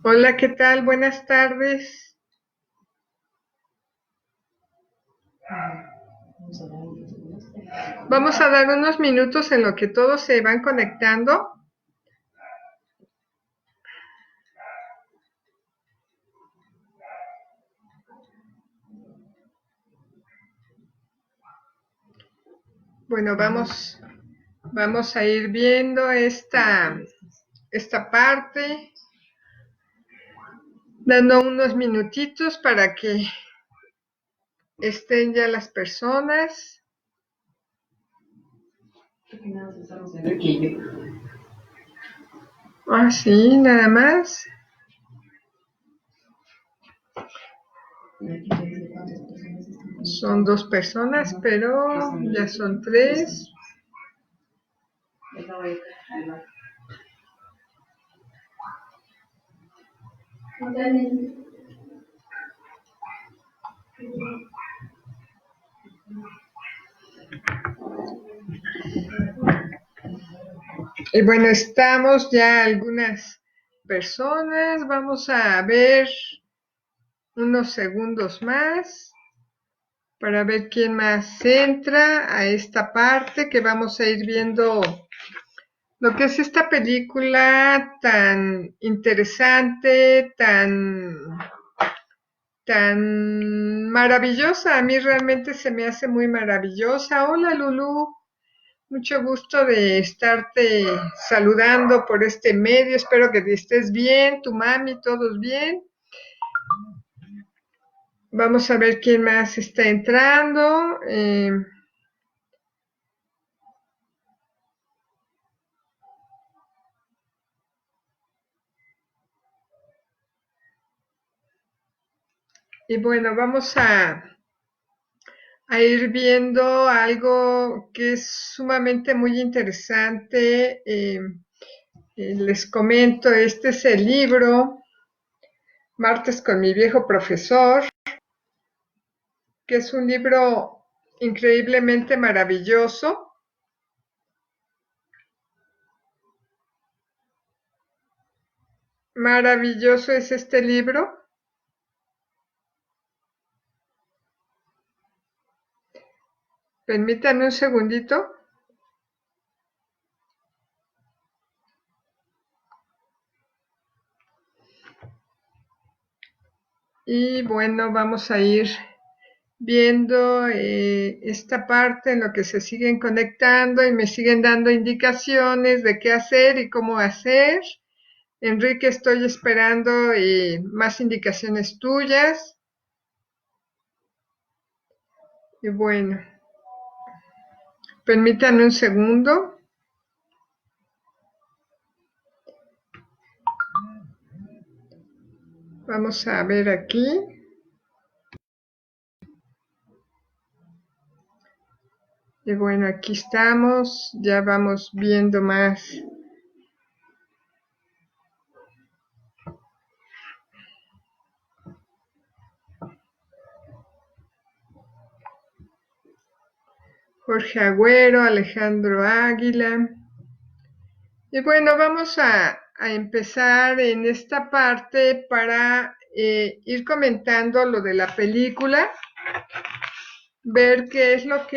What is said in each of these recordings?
Hola, ¿qué tal? Buenas tardes. Vamos a dar unos minutos en lo que todos se van conectando. Bueno, vamos a ir viendo esta parte, dando unos minutitos para que estén ya las personas. Ah, sí, nada más. Son 2 personas, pero ya son 3. Y bueno, estamos ya algunas personas. Vamos a ver unos segundos más para ver quién más entra a esta parte que vamos a ir viendo lo que es esta película tan interesante, tan maravillosa. A mí realmente se me hace muy maravillosa. Hola, Lulú. Mucho gusto de estarte saludando por este medio. Espero que estés bien, tu mami, todos bien. Vamos a ver quién más está entrando. Y bueno, vamos a ir viendo algo que es sumamente muy interesante. Les comento, este es el libro Martes con mi viejo profesor, que es un libro increíblemente maravilloso. Maravilloso es este libro. Permítanme un segundito. Y bueno, vamos a ir viendo esta parte en lo que se siguen conectando y me siguen dando indicaciones de qué hacer y cómo hacer. Enrique, estoy esperando más indicaciones tuyas. Y bueno, permítanme un segundo. Vamos a ver aquí. Y bueno, aquí estamos. Ya vamos viendo más. Jorge Agüero, Alejandro Águila. Y bueno, vamos a empezar en esta parte para ir comentando lo de la película, ver qué es lo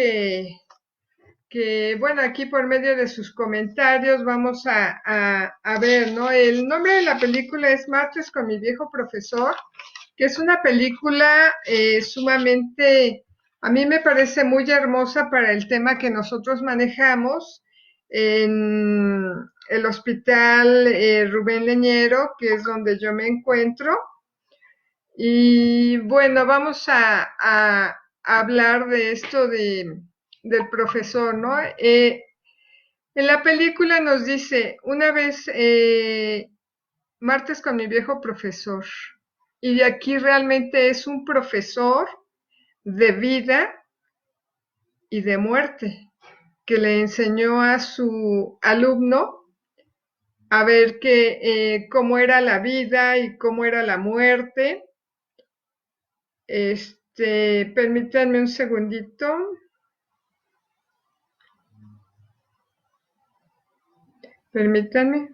bueno, aquí por medio de sus comentarios vamos a ver, ¿no? El nombre de la película es Martes con mi viejo profesor, que es una película sumamente, a mí me parece muy hermosa para el tema que nosotros manejamos en el hospital Rubén Leñero, que es donde yo me encuentro. Y bueno, vamos a hablar de esto del profesor, ¿no? En la película nos dice, una vez, martes con mi viejo profesor, y de aquí realmente es un profesor de vida y de muerte, que le enseñó a su alumno a ver cómo era la vida y cómo era la muerte. Permítanme un segundito. Permítanme.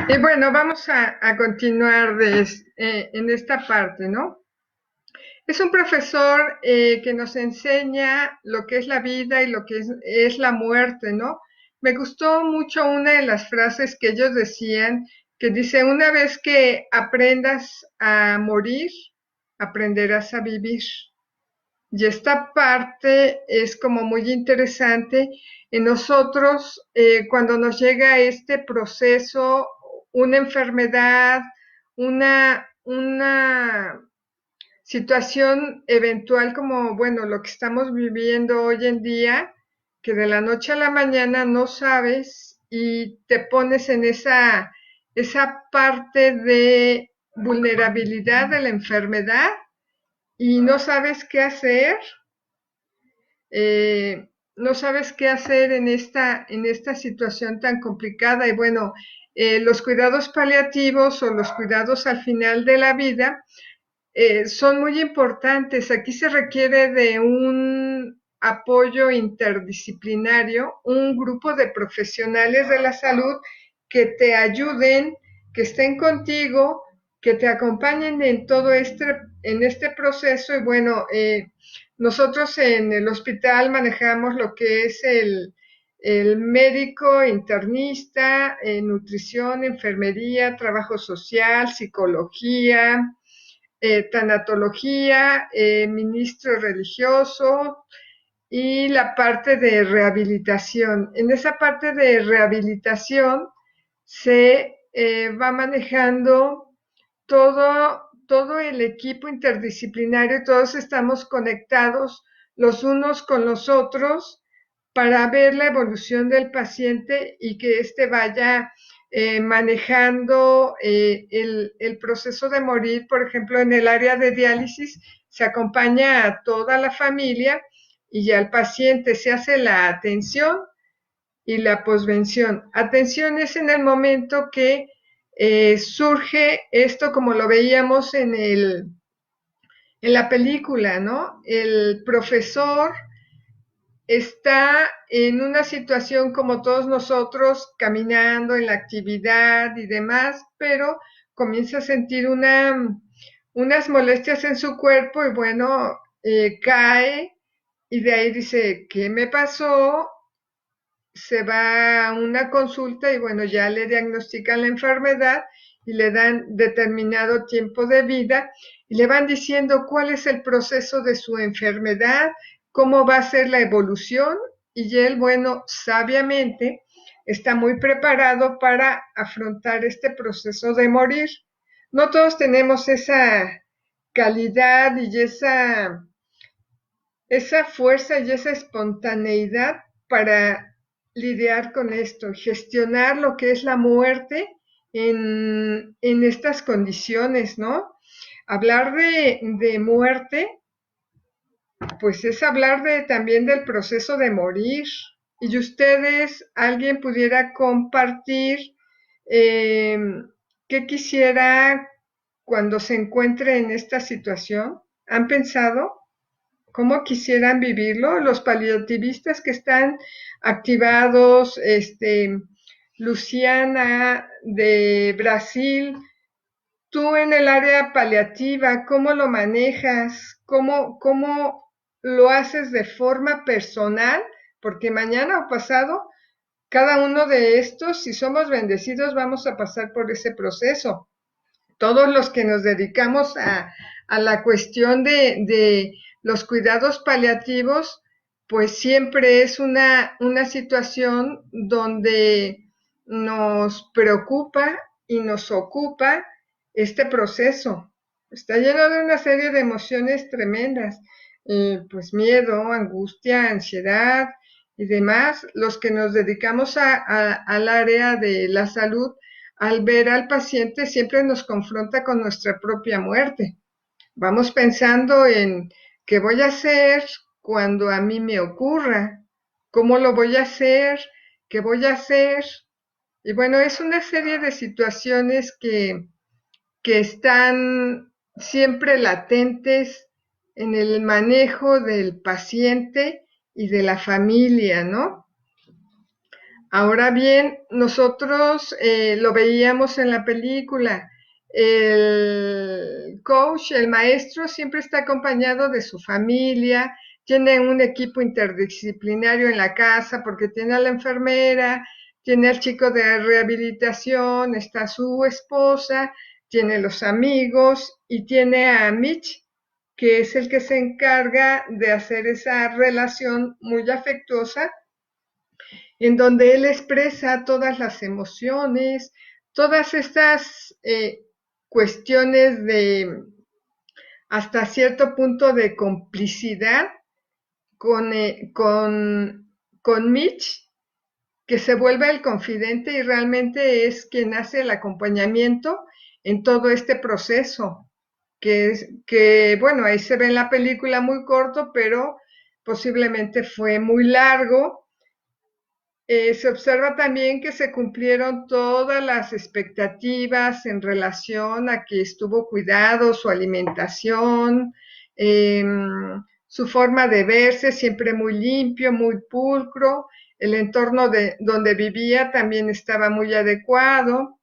Y bueno, vamos a continuar en esta parte, ¿no? Es un profesor que nos enseña lo que es la vida y lo que es la muerte, ¿no? Me gustó mucho una de las frases que ellos decían, que dice, una vez que aprendas a morir, aprenderás a vivir. Y esta parte es como muy interesante en nosotros cuando nos llega este proceso, una enfermedad, una situación eventual como, bueno, lo que estamos viviendo hoy en día, que de la noche a la mañana no sabes y te pones en esa parte de vulnerabilidad de la enfermedad y no sabes qué hacer, no sabes qué hacer en esta situación tan complicada. Y bueno, los cuidados paliativos o los cuidados al final de la vida son muy importantes. Aquí se requiere de un apoyo interdisciplinario, un grupo de profesionales de la salud que te ayuden, que estén contigo, que te acompañen en este proceso. Y bueno, nosotros en el hospital manejamos lo que es el médico internista, nutrición, enfermería, trabajo social, psicología, tanatología, ministro religioso y la parte de rehabilitación. En esa parte de rehabilitación se va manejando todo el equipo interdisciplinario, todos estamos conectados los unos con los otros para ver la evolución del paciente y que éste vaya manejando el proceso de morir. Por ejemplo, en el área de diálisis se acompaña a toda la familia y ya al paciente se hace la atención y la posvención. Atención es en el momento que surge esto como lo veíamos en la película, ¿no? El profesor está en una situación como todos nosotros, caminando en la actividad y demás, pero comienza a sentir unas molestias en su cuerpo y bueno, cae y de ahí dice, ¿qué me pasó? Se va a una consulta y bueno, ya le diagnostican la enfermedad y le dan determinado tiempo de vida y le van diciendo cuál es el proceso de su enfermedad, cómo va a ser la evolución y él, bueno, sabiamente está muy preparado para afrontar este proceso de morir. No todos tenemos esa calidad y esa fuerza y esa espontaneidad para lidiar con esto, gestionar lo que es la muerte en estas condiciones, ¿no? Hablar de muerte, pues es hablar también del proceso de morir. Y ustedes, alguien pudiera compartir eh, qué quisiera cuando se encuentre en esta situación. ¿Han pensado? ¿Cómo quisieran vivirlo? Los paliativistas que están activados, Luciana de Brasil, tú en el área paliativa, ¿cómo lo manejas? ¿Cómo lo haces de forma personal? Porque mañana o pasado, cada uno de estos, si somos bendecidos, vamos a pasar por ese proceso. Todos los que nos dedicamos a la cuestión de los cuidados paliativos, pues siempre es una situación donde nos preocupa y nos ocupa este proceso. Está lleno de una serie de emociones tremendas, pues miedo, angustia, ansiedad y demás. Los que nos dedicamos al área de la salud, al ver al paciente siempre nos confronta con nuestra propia muerte. Vamos pensando en qué voy a hacer cuando a mí me ocurra. ¿Cómo lo voy a hacer? ¿Qué voy a hacer? Y bueno, es una serie de situaciones que están siempre latentes en el manejo del paciente y de la familia, ¿no? Ahora bien, nosotros lo veíamos en la película. El coach, el maestro, siempre está acompañado de su familia, tiene un equipo interdisciplinario en la casa porque tiene a la enfermera, tiene al chico de rehabilitación, está su esposa, tiene los amigos y tiene a Mitch, que es el que se encarga de hacer esa relación muy afectuosa en donde él expresa todas las emociones, todas estas cuestiones de hasta cierto punto de complicidad con Mitch, que se vuelve el confidente y realmente es quien hace el acompañamiento en todo este proceso, que bueno, ahí se ve en la película muy corto, pero posiblemente fue muy largo. Se observa también que se cumplieron todas las expectativas en relación a que estuvo cuidado, su alimentación, eh, su forma de verse, siempre muy limpio, muy pulcro. El entorno donde vivía también estaba muy adecuado.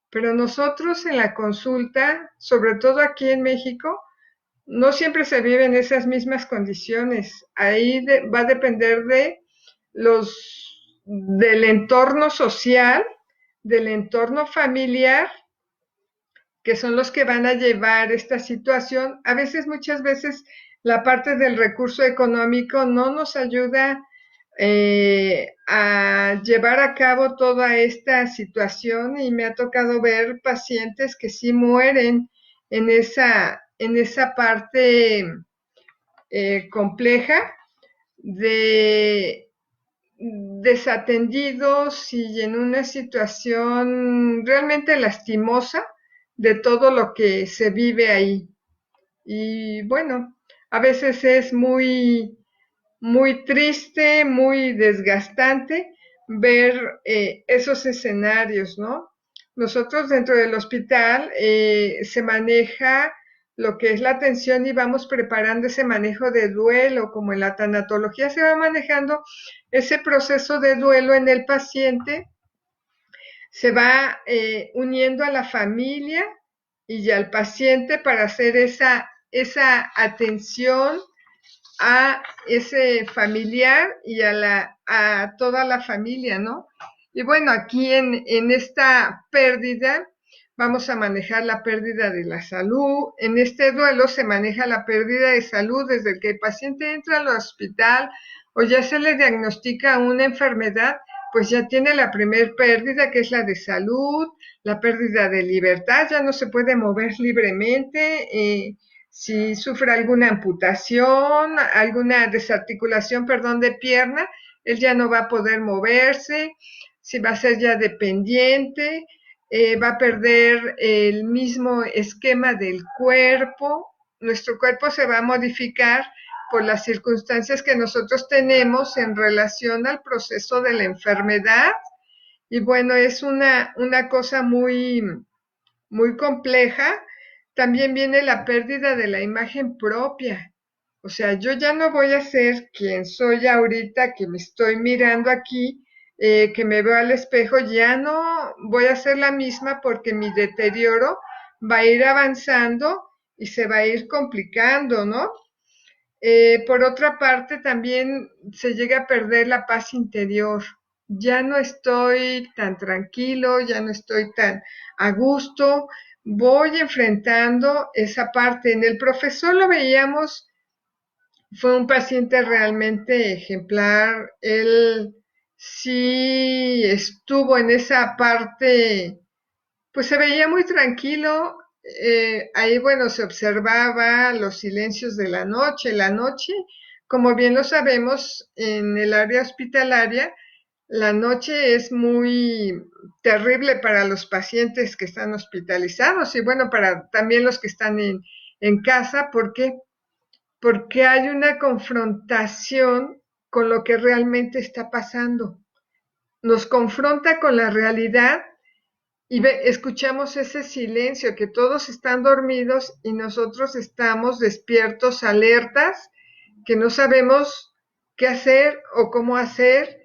Pero nosotros en la consulta, sobre todo aquí en México, no siempre se viven esas mismas condiciones. Ahí va a depender del entorno social, del entorno familiar, que son los que van a llevar esta situación. A veces, muchas veces, la parte del recurso económico no nos ayuda a llevar a cabo toda esta situación y me ha tocado ver pacientes que sí mueren en esa parte compleja de desatendidos y en una situación realmente lastimosa de todo lo que se vive ahí. Y bueno, a veces es muy triste, muy desgastante ver esos escenarios, ¿no? Nosotros dentro del hospital se maneja lo que es la atención y vamos preparando ese manejo de duelo, como en la tanatología se va manejando ese proceso de duelo en el paciente, se va uniendo a la familia y al paciente para hacer esa atención a ese familiar y a toda la familia, ¿no? Y bueno, aquí en esta pérdida vamos a manejar la pérdida de la salud. En este duelo se maneja la pérdida de salud desde que el paciente entra al hospital o ya se le diagnostica una enfermedad, pues ya tiene la primer pérdida, que es la de salud, la pérdida de libertad, ya no se puede mover libremente. Si sufre alguna amputación, alguna desarticulación, perdón, de pierna, él ya no va a poder moverse, si va a ser ya dependiente, va a perder el mismo esquema del cuerpo, nuestro cuerpo se va a modificar por las circunstancias que nosotros tenemos en relación al proceso de la enfermedad. Y bueno, es una cosa muy compleja. También viene la pérdida de la imagen propia. O sea, yo ya no voy a ser quien soy ahorita, que me estoy mirando aquí, que me veo al espejo, ya no voy a ser la misma porque mi deterioro va a ir avanzando y se va a ir complicando, ¿no? Por otra parte, también se llega a perder la paz interior. Ya no estoy tan tranquilo, ya no estoy tan a gusto. Voy enfrentando esa parte. En el profesor lo veíamos, fue un paciente realmente ejemplar. Él sí estuvo en esa parte, pues se veía muy tranquilo. Ahí, bueno, se observaba los silencios de la noche. La noche, como bien lo sabemos, en el área hospitalaria, la noche es muy terrible para los pacientes que están hospitalizados y bueno, para también los que están en casa. ¿Por qué? Porque hay una confrontación con lo que realmente está pasando. Nos confronta con la realidad y escuchamos ese silencio, que todos están dormidos y nosotros estamos despiertos, alertas, que no sabemos qué hacer o cómo hacer.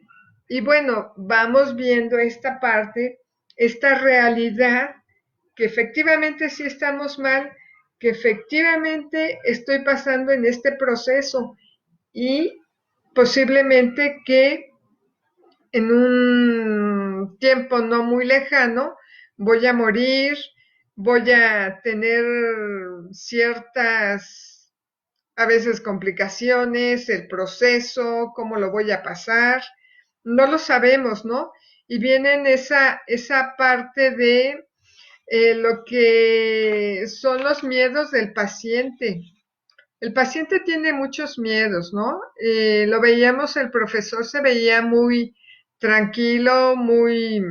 Y bueno, vamos viendo esta parte, esta realidad, que efectivamente sí estamos mal, que efectivamente estoy pasando en este proceso y posiblemente que en un tiempo no muy lejano voy a morir, voy a tener ciertas, a veces complicaciones, el proceso, cómo lo voy a pasar, no lo sabemos, ¿no? Y viene esa parte de lo que son los miedos del paciente. El paciente tiene muchos miedos, ¿no? Lo veíamos, el profesor se veía muy tranquilo, muy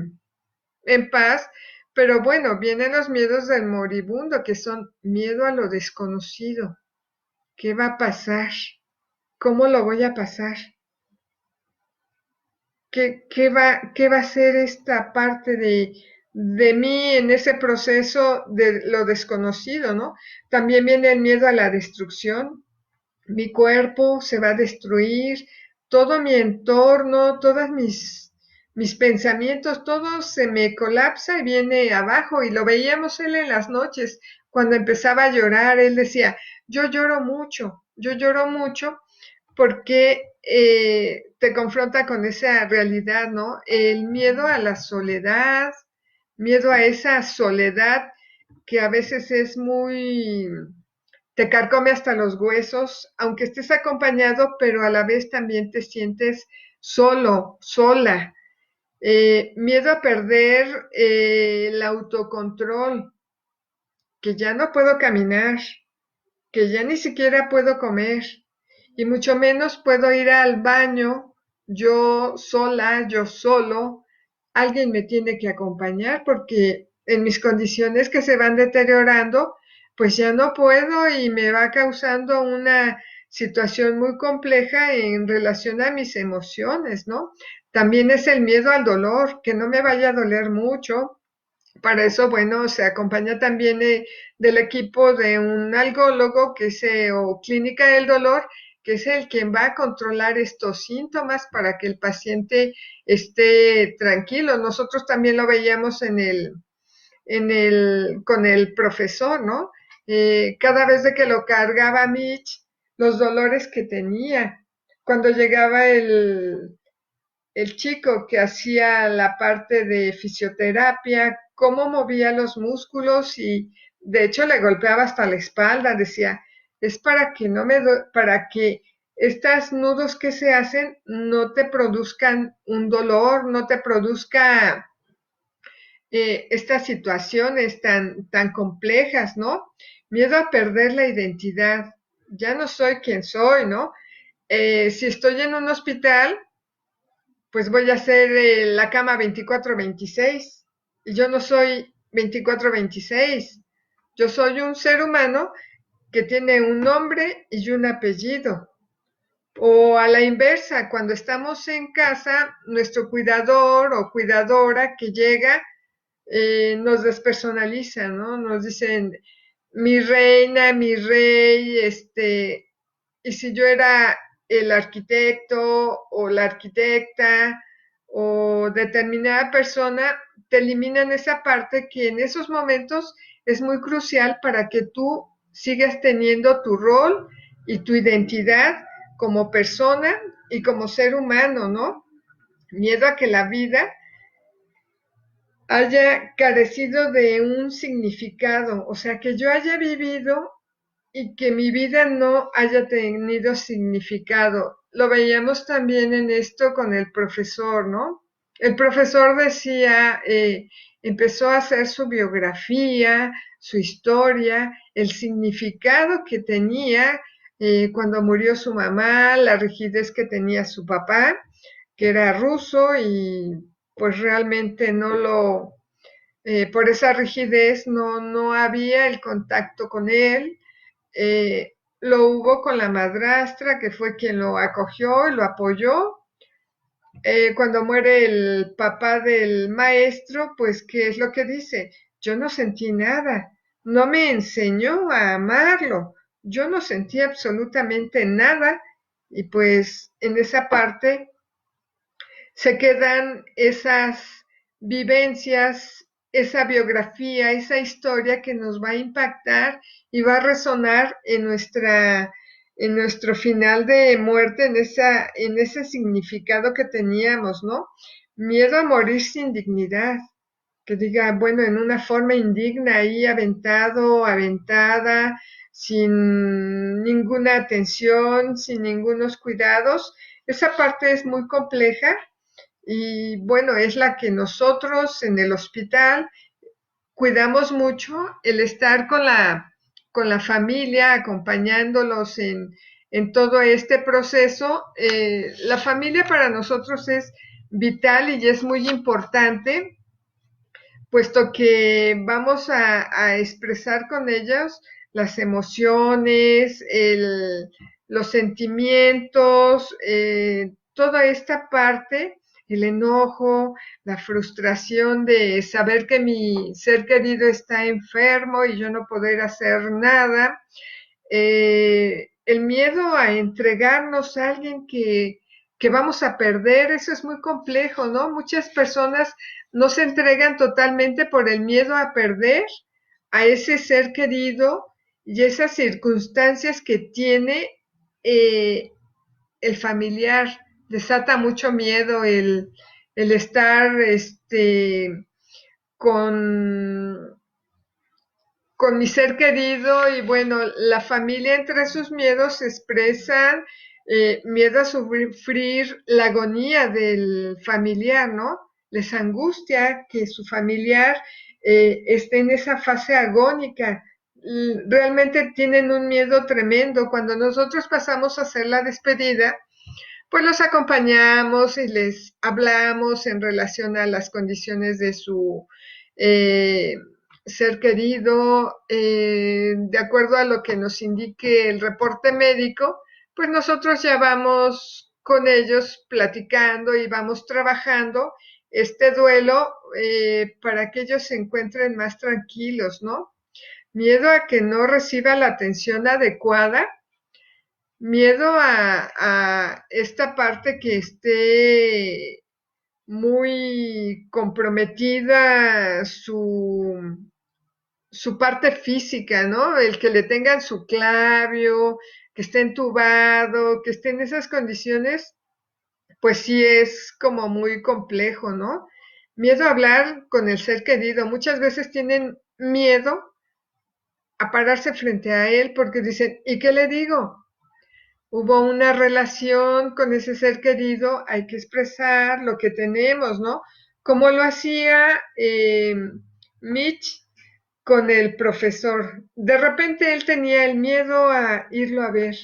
en paz, pero bueno, vienen los miedos del moribundo, que son miedo a lo desconocido. ¿Qué va a pasar? ¿Cómo lo voy a pasar? ¿Qué va a ser esta parte de mí en ese proceso de lo desconocido, ¿no? También viene el miedo a la destrucción. Mi cuerpo se va a destruir, todo mi entorno, todos mis pensamientos, todo se me colapsa y viene abajo. Y lo veíamos él en las noches, cuando empezaba a llorar, él decía, yo lloro mucho porque te confronta con esa realidad, ¿no? El miedo a la soledad, miedo a esa soledad que a veces es muy, te carcome hasta los huesos, aunque estés acompañado, pero a la vez también te sientes solo, sola. Miedo a perder el autocontrol, que ya no puedo caminar, que ya ni siquiera puedo comer y mucho menos puedo ir al baño yo sola, yo solo. Alguien me tiene que acompañar porque en mis condiciones que se van deteriorando, pues ya no puedo y me va causando una situación muy compleja en relación a mis emociones, ¿no? También es el miedo al dolor, que no me vaya a doler mucho, para eso, bueno, se acompaña también del equipo de un algólogo que es, o clínica del dolor, que es el quien va a controlar estos síntomas para que el paciente esté tranquilo. Nosotros también lo veíamos con el profesor, ¿no? Cada vez de que lo cargaba Mitch, los dolores que tenía. Cuando llegaba el chico que hacía la parte de fisioterapia, cómo movía los músculos y de hecho le golpeaba hasta la espalda, decía, es para que no me para que estos nudos que se hacen no te produzcan un dolor, no te produzca estas situaciones tan complejas, ¿no? Miedo a perder la identidad. Ya no soy quien soy, ¿no? Si estoy en un hospital, pues voy a hacer la cama 24/26. Y yo no soy 24/26. Yo soy un ser humano que tiene un nombre y un apellido. O a la inversa, cuando estamos en casa, nuestro cuidador o cuidadora que llega nos despersonaliza, ¿no? Nos dicen mi reina, mi rey, y si yo era el arquitecto o la arquitecta o determinada persona, te eliminan esa parte que en esos momentos es muy crucial para que tú sigas teniendo tu rol y tu identidad como persona y como ser humano, ¿no? Miedo a que la vida haya carecido de un significado, o sea, que yo haya vivido y que mi vida no haya tenido significado. Lo veíamos también en esto con el profesor, ¿no? El profesor decía, empezó a hacer su biografía, su historia, el significado que tenía cuando murió su mamá, la rigidez que tenía su papá, que era ruso y pues realmente no lo, por esa rigidez no había el contacto con él, eh, lo hubo con la madrastra, que fue quien lo acogió y lo apoyó. Cuando muere el papá del maestro, pues, ¿qué es lo que dice? Yo no sentí nada, no me enseñó a amarlo, yo no sentí absolutamente nada y pues en esa parte se quedan esas vivencias, esa biografía, esa historia que nos va a impactar y va a resonar en nuestro final de muerte, en ese significado que teníamos, ¿no? Miedo a morir sin dignidad, que diga, bueno, en una forma indigna, ahí aventado, aventada, sin ninguna atención, sin ningunos cuidados. Esa parte es muy compleja y bueno, es la que nosotros en el hospital cuidamos mucho, el estar con la familia, acompañándolos en todo este proceso. La familia para nosotros es vital y es muy importante, puesto que vamos a expresar con ellos las emociones, los sentimientos, toda esta parte, el enojo, la frustración de saber que mi ser querido está enfermo y yo no poder hacer nada, el miedo a entregarnos a alguien que vamos a perder, eso es muy complejo, ¿no? Muchas personas no se entregan totalmente por el miedo a perder a ese ser querido y esas circunstancias que tiene eh, el familiar. Desata mucho miedo el estar con con mi ser querido y bueno, la familia entre sus miedos expresan miedo a sufrir la agonía del familiar, ¿no? Les angustia que su familiar esté en esa fase agónica. Realmente tienen un miedo tremendo. Cuando nosotros pasamos a hacer la despedida, pues los acompañamos y les hablamos en relación a las condiciones de su eh, ser querido, de acuerdo a lo que nos indique el reporte médico, pues nosotros ya vamos con ellos platicando y vamos trabajando este duelo para que ellos se encuentren más tranquilos, ¿no? Miedo a que no reciba la atención adecuada, miedo a esta parte que esté muy comprometida su parte física, ¿no? El que le tengan su clavio, que esté entubado, que esté en esas condiciones, pues sí es como muy complejo, ¿no? Miedo a hablar con el ser querido. Muchas veces tienen miedo a pararse frente a él porque dicen, ¿y qué le digo? Hubo una relación con ese ser querido, hay que expresar lo que tenemos, ¿no? Como lo hacía Mitch con el profesor. De repente él tenía el miedo a irlo a ver,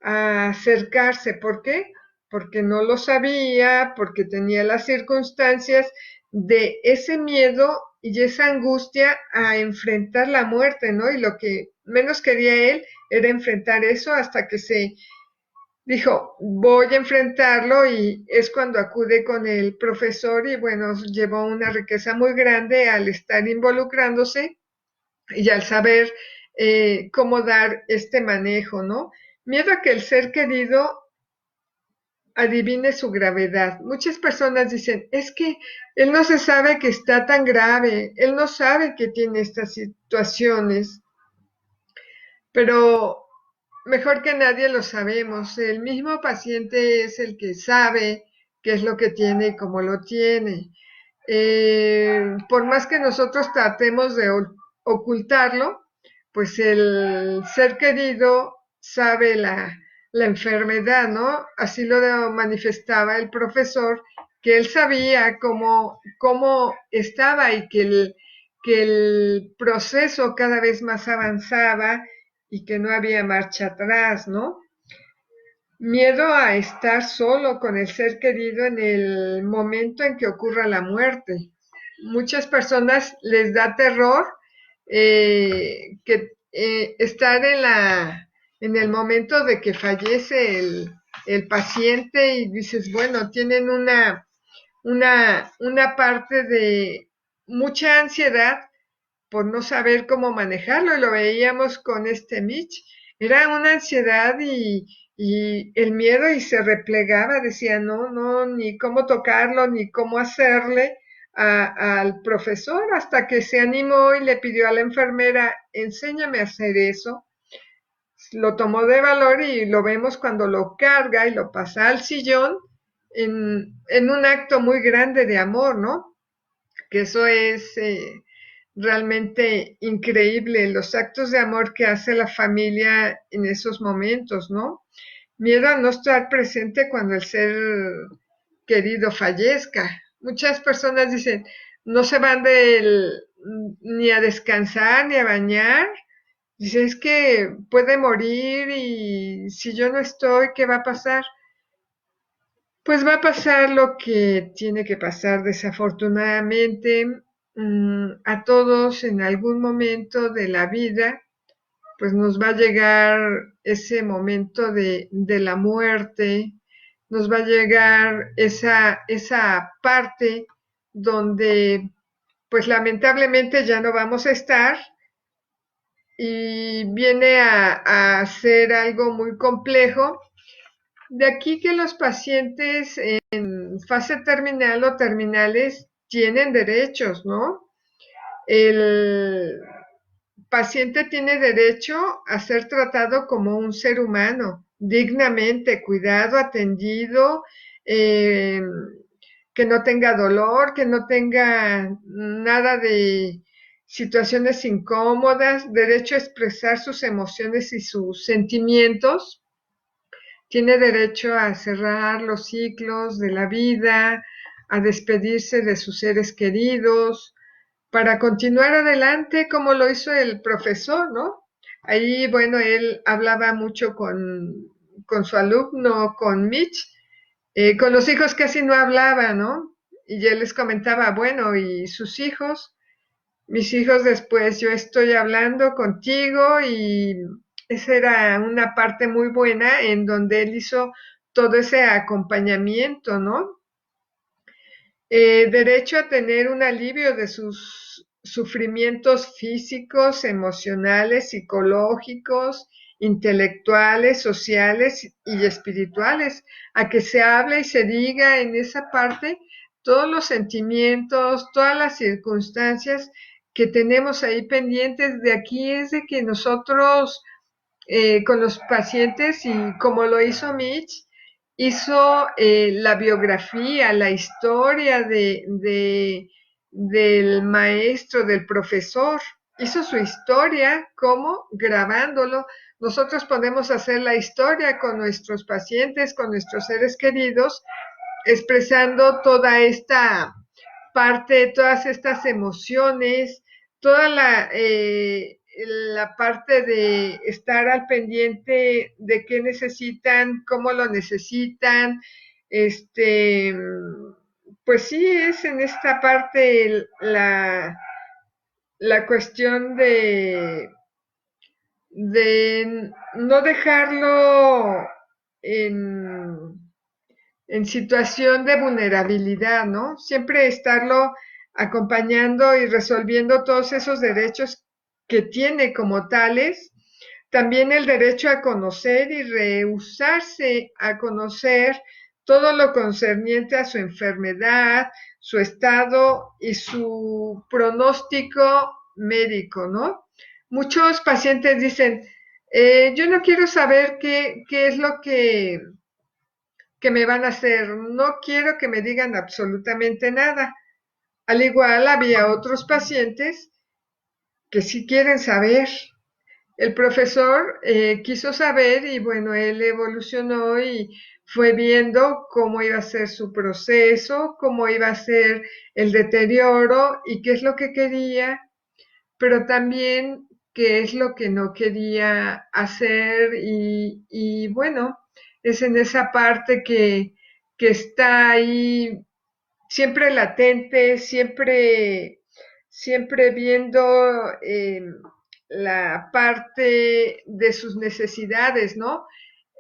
a acercarse. ¿Por qué? Porque no lo sabía, porque tenía las circunstancias de ese miedo y esa angustia a enfrentar la muerte, ¿no? Y lo que menos quería él era enfrentar eso hasta que se dijo, voy a enfrentarlo y es cuando acude con el profesor y bueno, llevó una riqueza muy grande al estar involucrándose y al saber cómo dar este manejo, ¿no? Miedo a que el ser querido adivine su gravedad. Muchas personas dicen, es que él no se sabe que está tan grave, él no sabe que tiene estas situaciones, pero mejor que nadie lo sabemos. El mismo paciente es el que sabe qué es lo que tiene y cómo lo tiene. Por más que nosotros tratemos de ocultarlo, pues el ser querido sabe la enfermedad, ¿no? Así lo manifestaba el profesor, que él sabía cómo estaba y que el proceso cada vez más avanzaba y que no había marcha atrás, ¿no? Miedo a estar solo con el ser querido en el momento en que ocurra la muerte. Muchas personas les da terror estar en el momento de que fallece el paciente y dices, bueno, tienen una parte de mucha ansiedad por no saber cómo manejarlo, y lo veíamos con este Mitch, era una ansiedad y el miedo y se replegaba, decía, no, no, ni cómo tocarlo, ni cómo hacerle al profesor, hasta que se animó y le pidió a la enfermera, enséñame a hacer eso. Lo tomó de valor y lo vemos cuando lo carga y lo pasa al sillón en un acto muy grande de amor, ¿no? Que eso es realmente increíble, los actos de amor que hace la familia en esos momentos, ¿no? Miedo a no estar presente cuando el ser querido fallezca. Muchas personas dicen, no se van ni a descansar ni a bañar. Dice, es que puede morir y si yo no estoy, ¿qué va a pasar? Pues va a pasar lo que tiene que pasar, desafortunadamente, a todos en algún momento de la vida, pues nos va a llegar ese momento de la muerte, nos va a llegar esa parte donde, pues lamentablemente ya no vamos a estar y viene a ser algo muy complejo. De aquí que los pacientes en fase terminal o terminales tienen derechos, ¿no? El paciente tiene derecho a ser tratado como un ser humano, dignamente, cuidado, atendido, eh, que no tenga dolor, que no tenga nada de situaciones incómodas, derecho a expresar sus emociones y sus sentimientos, tiene derecho a cerrar los ciclos de la vida, a despedirse de sus seres queridos, para continuar adelante como lo hizo el profesor, ¿no? Ahí, bueno, él hablaba mucho con su alumno, con Mitch, con los hijos casi no hablaba, ¿no? Y él les comentaba, bueno, ¿y sus hijos? Mis hijos después, yo estoy hablando contigo y esa era una parte muy buena en donde él hizo todo ese acompañamiento, ¿no? Derecho a tener un alivio de sus sufrimientos físicos, emocionales, psicológicos, intelectuales, sociales y espirituales, a que se hable y se diga en esa parte todos los sentimientos, todas las circunstancias que tenemos ahí pendientes. De aquí es de que nosotros con los pacientes, y como lo hizo Mitch, hizo la biografía, la historia del maestro, del profesor, hizo su historia, como grabándolo. Nosotros podemos hacer la historia con nuestros pacientes, con nuestros seres queridos, expresando toda esta parte, todas estas emociones, toda la parte de estar al pendiente de qué necesitan, cómo lo necesitan, este, pues sí, es en esta parte la cuestión de no dejarlo en en situación de vulnerabilidad, ¿no? Siempre estarlo acompañando y resolviendo todos esos derechos que tiene como tales. También el derecho a conocer y rehusarse a conocer todo lo concerniente a su enfermedad, su estado y su pronóstico médico, ¿no? Muchos pacientes dicen, yo no quiero saber qué es lo que me van a hacer. No quiero que me digan absolutamente nada. Al igual había otros pacientes que sí quieren saber. El profesor quiso saber y bueno, él evolucionó y fue viendo cómo iba a ser su proceso, cómo iba a ser el deterioro y qué es lo que quería, pero también qué es lo que no quería hacer y bueno, es en esa parte que está ahí siempre latente, siempre viendo la parte de sus necesidades, ¿no?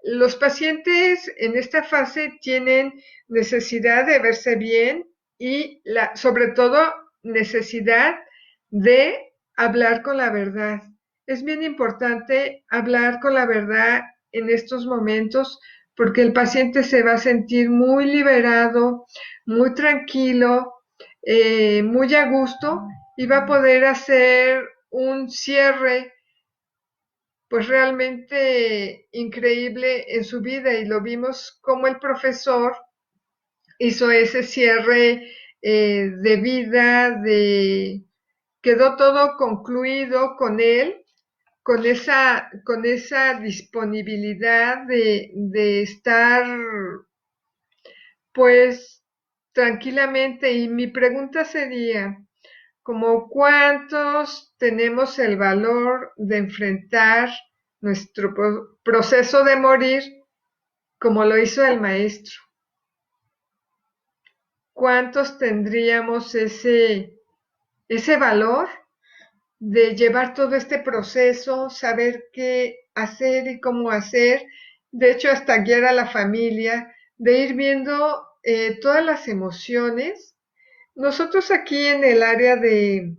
Los pacientes en esta fase tienen necesidad de verse bien y sobre todo necesidad de hablar con la verdad. Es bien importante hablar con la verdad en estos momentos porque el paciente se va a sentir muy liberado, muy tranquilo, muy a gusto y va a poder hacer un cierre pues realmente increíble en su vida y lo vimos como el profesor hizo ese cierre de vida, quedó todo concluido con él, con esa disponibilidad de estar pues tranquilamente. Y mi pregunta sería, como cuántos tenemos el valor de enfrentar nuestro proceso de morir como lo hizo el maestro. ¿Cuántos tendríamos ese valor de llevar todo este proceso, saber qué hacer y cómo hacer? De hecho, hasta guiar a la familia, de ir viendo todas las emociones. Nosotros aquí en el área de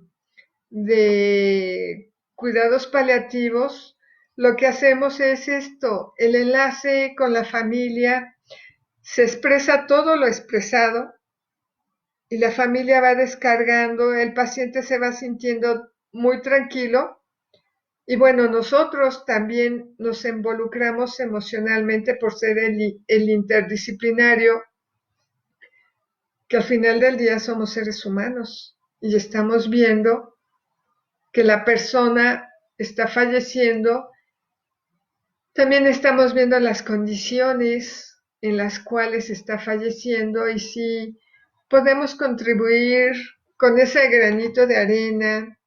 cuidados paliativos, lo que hacemos es esto, el enlace con la familia, se expresa todo lo expresado y la familia va descargando, el paciente se va sintiendo muy tranquilo y bueno, nosotros también nos involucramos emocionalmente por ser el interdisciplinario, que al final del día somos seres humanos y estamos viendo que la persona está falleciendo. También estamos viendo las condiciones en las cuales está falleciendo y si podemos contribuir con ese granito de arena,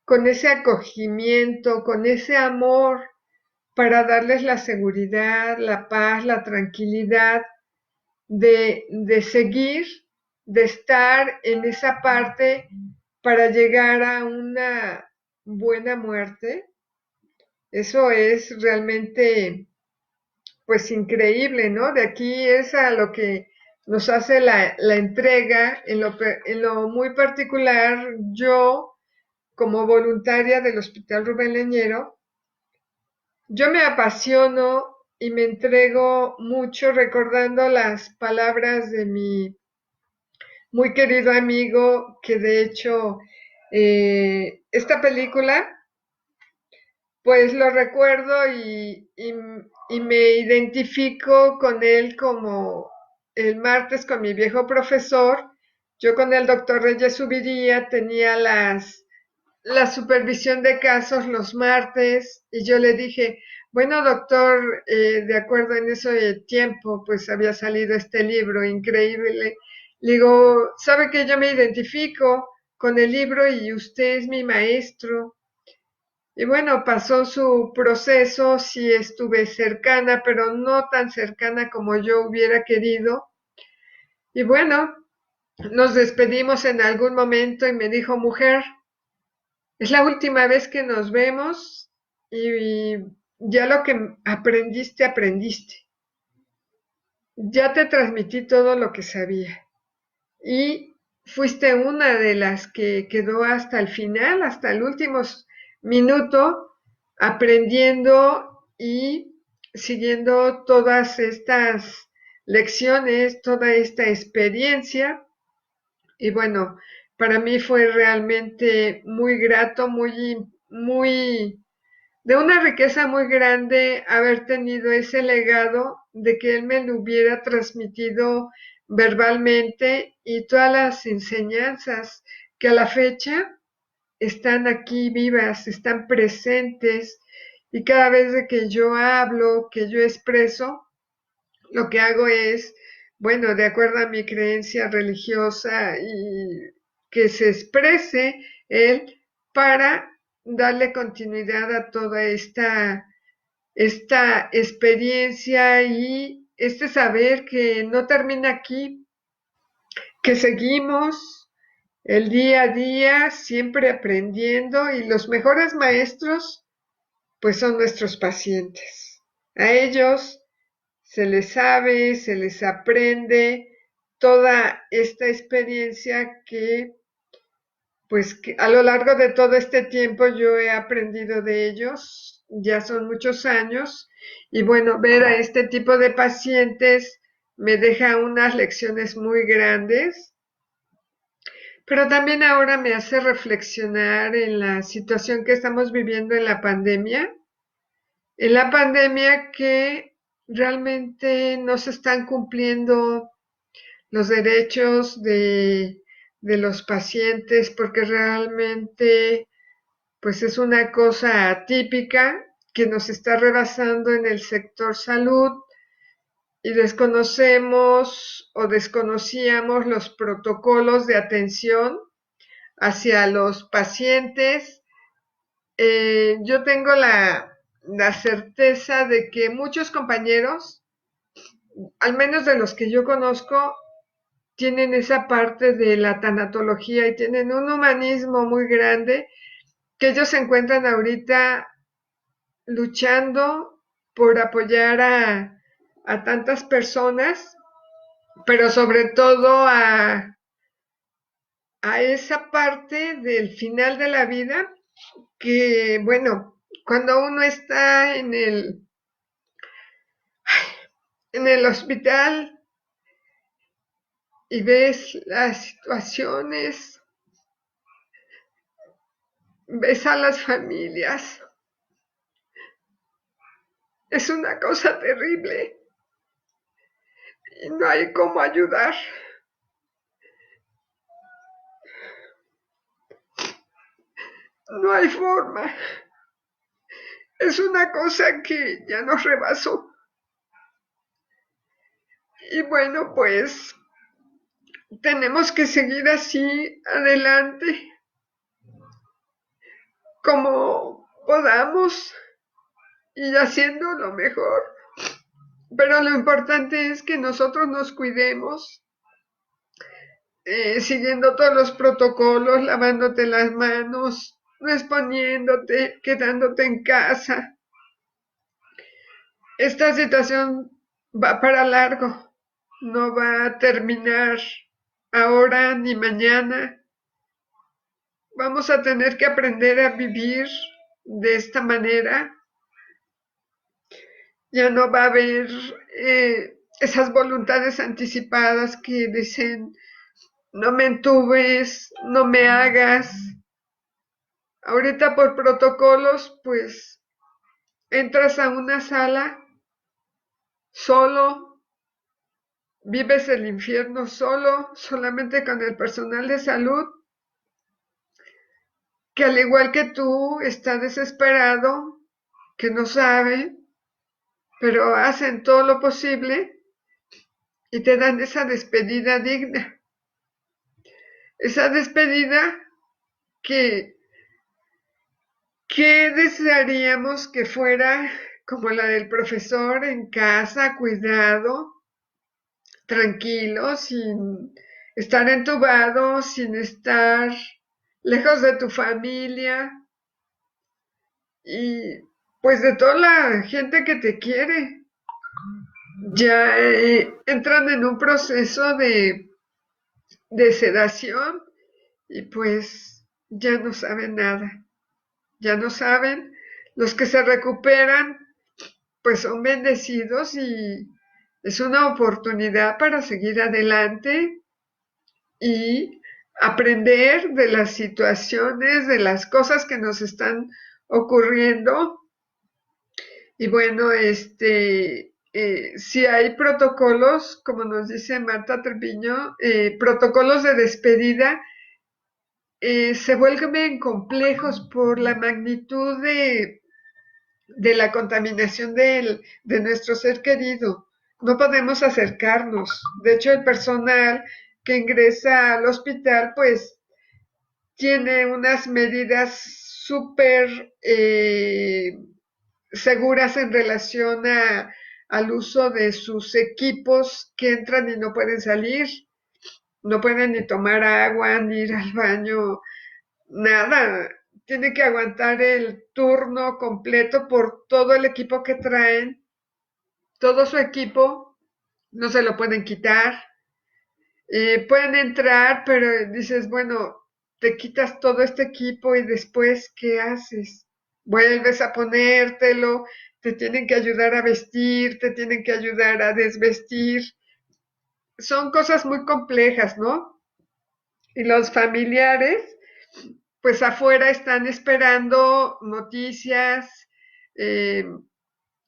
con ese acogimiento, con ese amor para darles la seguridad, la paz, la tranquilidad de seguir, de estar en esa parte para llegar a una buena muerte. Eso es realmente pues increíble, ¿no? De aquí es a lo que nos hace la entrega, en lo muy particular, yo como voluntaria del Hospital Rubén Leñero, yo me apasiono y me entrego mucho recordando las palabras de mi muy querido amigo, que de hecho esta película pues lo recuerdo y me identifico con él como el martes con mi viejo profesor. Yo con el doctor Reyes Subiría tenía la supervisión de casos los martes y yo le dije, bueno doctor, de acuerdo en ese tiempo, pues había salido este libro increíble. Le digo, ¿sabe que yo me identifico con el libro y usted es mi maestro? Y bueno, pasó su proceso, sí estuve cercana, pero no tan cercana como yo hubiera querido. Y bueno, nos despedimos en algún momento y me dijo, mujer, es la última vez que nos vemos y ya lo que aprendiste, aprendiste. Ya te transmití todo lo que sabía. Y fuiste una de las que quedó hasta el final, hasta el último minuto, aprendiendo y siguiendo todas estas lecciones, toda esta experiencia. Y bueno, para mí fue realmente muy grato, de una riqueza muy grande haber tenido ese legado de que él me lo hubiera transmitido verbalmente y todas las enseñanzas que a la fecha están aquí vivas, están presentes y cada vez de que yo hablo, que yo expreso, lo que hago es, bueno, de acuerdo a mi creencia religiosa y que se exprese él para darle continuidad a toda esta experiencia y este saber que no termina aquí, que seguimos, el día a día, siempre aprendiendo y los mejores maestros pues son nuestros pacientes. A ellos se les sabe, se les aprende toda esta experiencia que pues que a lo largo de todo este tiempo yo he aprendido de ellos, ya son muchos años, y bueno, ver a este tipo de pacientes me deja unas lecciones muy grandes, pero también ahora me hace reflexionar en la situación que estamos viviendo en la pandemia que realmente no se están cumpliendo los derechos de los pacientes porque realmente pues es una cosa atípica que nos está rebasando en el sector salud y desconocemos o desconocíamos los protocolos de atención hacia los pacientes. Yo tengo la certeza de que muchos compañeros, al menos de los que yo conozco, tienen esa parte de la tanatología y tienen un humanismo muy grande que ellos se encuentran ahorita luchando por apoyar a tantas personas, pero sobre todo a esa parte del final de la vida que, bueno, cuando uno está en el hospital y ves las situaciones, ves a las familias, es una cosa terrible y no hay cómo ayudar. No hay forma. Es una cosa que ya nos rebasó. Y bueno, pues tenemos que seguir así adelante como podamos y haciendo lo mejor. Pero lo importante es que nosotros nos cuidemos, siguiendo todos los protocolos, lavándote las manos, no exponiéndote, quedándote en casa. Esta situación va para largo, no va a terminar ahora ni mañana. Vamos a tener que aprender a vivir de esta manera. Ya no va a haber esas voluntades anticipadas que dicen, no me entubes, no me hagas. Ahorita por protocolos, pues entras a una sala solo, vives el infierno solo, solamente con el personal de salud, que al igual que tú está desesperado, que no sabe, pero hacen todo lo posible y te dan esa despedida digna, esa despedida que, que desearíamos que fuera como la del profesor en casa, cuidado, tranquilo, sin estar entubado, sin estar lejos de tu familia y pues de toda la gente que te quiere. Ya entran en un proceso de sedación y pues ya no saben nada, ya no saben. Los que se recuperan pues son bendecidos y es una oportunidad para seguir adelante y aprender de las situaciones, de las cosas que nos están ocurriendo. Y bueno, si hay protocolos, como nos dice Marta Treviño, protocolos de despedida, se vuelven complejos por la magnitud de la contaminación de nuestro ser querido. No podemos acercarnos. De hecho, el personal que ingresa al hospital, pues, tiene unas medidas súper seguras en relación al uso de sus equipos que entran y no pueden salir. no pueden ni tomar agua, ni ir al baño, nada. Tienen que aguantar el turno completo por todo el equipo que traen, todo su equipo, no se lo pueden quitar. Pueden entrar, pero dices, bueno, te quitas todo este equipo y después, ¿qué haces? Vuelves a ponértelo, te tienen que ayudar a vestir, te tienen que ayudar a desvestir. Son cosas muy complejas, ¿no? Y los familiares, pues afuera están esperando noticias, eh,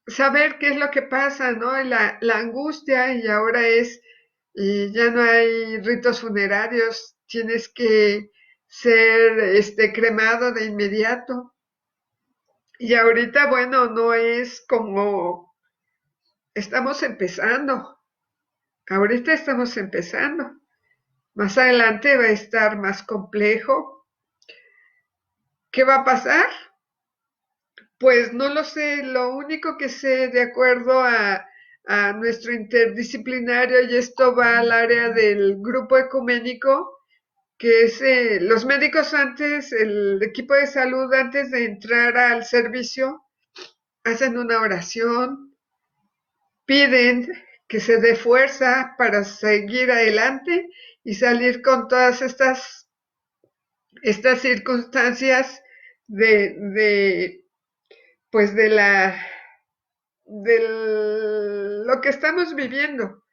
saber qué es lo que pasa, ¿no? Y la angustia, y ahora es, ya no hay ritos funerarios, tienes que ser cremado de inmediato. Y ahorita, bueno, no es como estamos empezando, ahorita estamos empezando. Más adelante va a estar más complejo. ¿Qué va a pasar? Pues no lo sé, lo único que sé de acuerdo a nuestro interdisciplinario, y esto va al área del grupo ecuménico, que es los médicos antes, el equipo de salud antes de entrar al servicio, hacen una oración, piden que se dé fuerza para seguir adelante y salir con todas estas circunstancias de pues de lo que estamos viviendo.